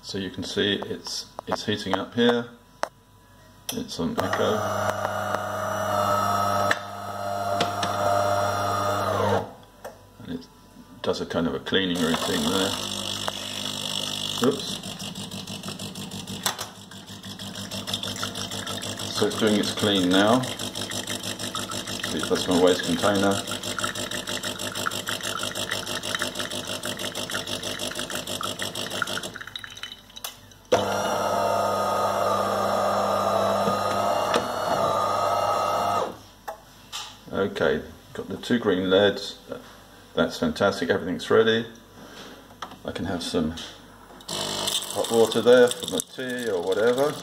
So you can see it's heating up here. It's on echo. And it does a kind of a cleaning routine there. Oops. So it's doing its clean now. See, that's my waste container. Okay, got the 2 green LEDs. That's fantastic, everything's ready. I can have some hot water there for my tea or whatever.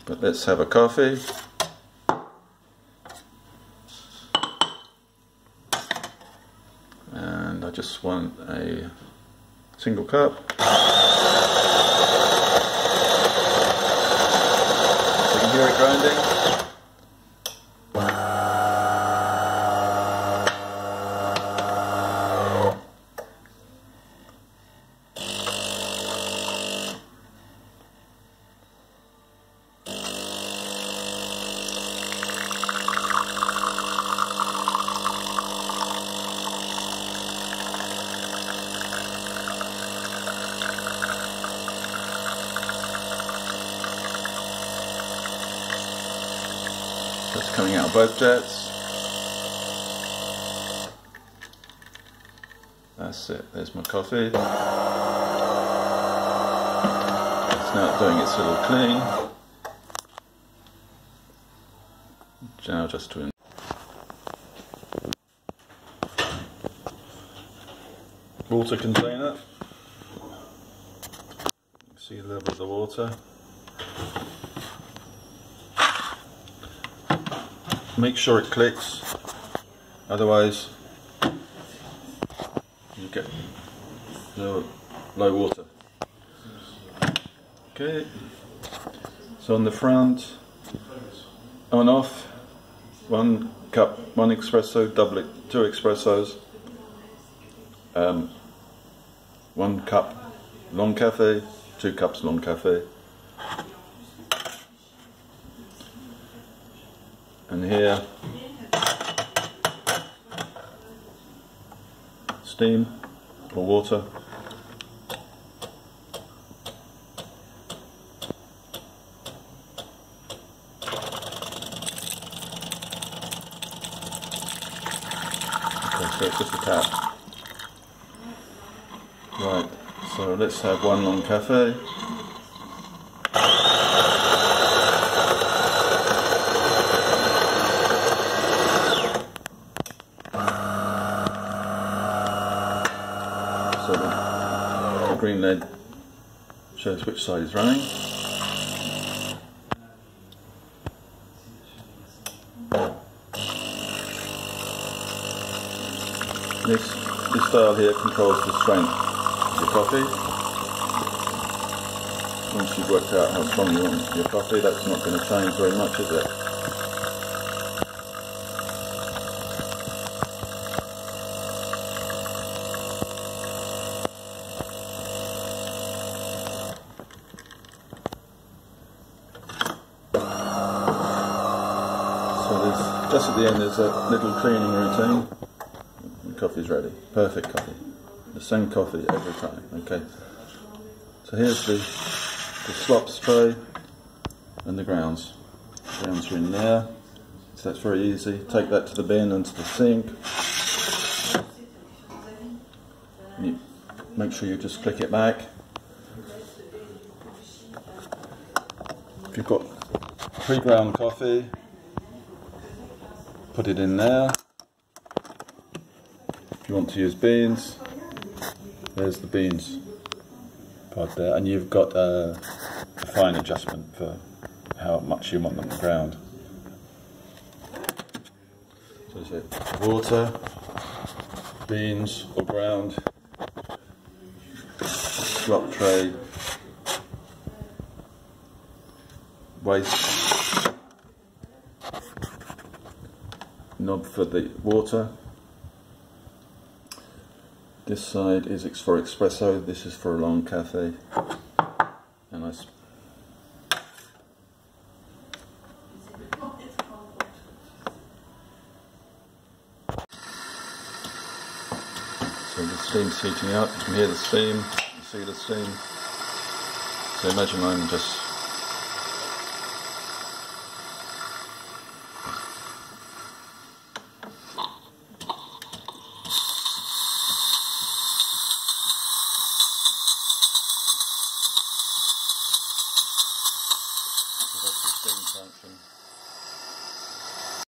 But let's have a coffee. And I just want a single cup. You can hear it grinding. It's coming out of both jets. That's it, there's my coffee. It's now doing its little clean. Now just to water container. See the level of the water. Make sure it clicks, otherwise you get low water. Okay, so on the front, on off, 1 cup, 1 espresso, double it, 2 espressos, 1 cup long cafe, 2 cups long cafe. And here, steam or water. Okay, so it's just a tap. Right, so let's have 1 long cafe. So the green LED shows which side is running. This dial here controls the strength of your coffee. Once you've worked out how strong you want your coffee, that's not going to change very much, is it? Just at the end there's a little cleaning routine. The coffee's ready. Perfect coffee. The same coffee every time. Okay. So here's the slops tray and the grounds. Grounds are in there. So that's very easy. Take that to the bin and to the sink. You make sure you just click it back. If you've got pre-ground coffee, put it in there. If you want to use beans, there's the beans pod there, and you've got a fine adjustment for how much you want them ground. So is it water, beans or ground, slop tray, waste, knob for the water. This side is for espresso, this is for a long cafe. And I so the steam's heating up, you can hear the steam, you see the steam. So imagine I'm just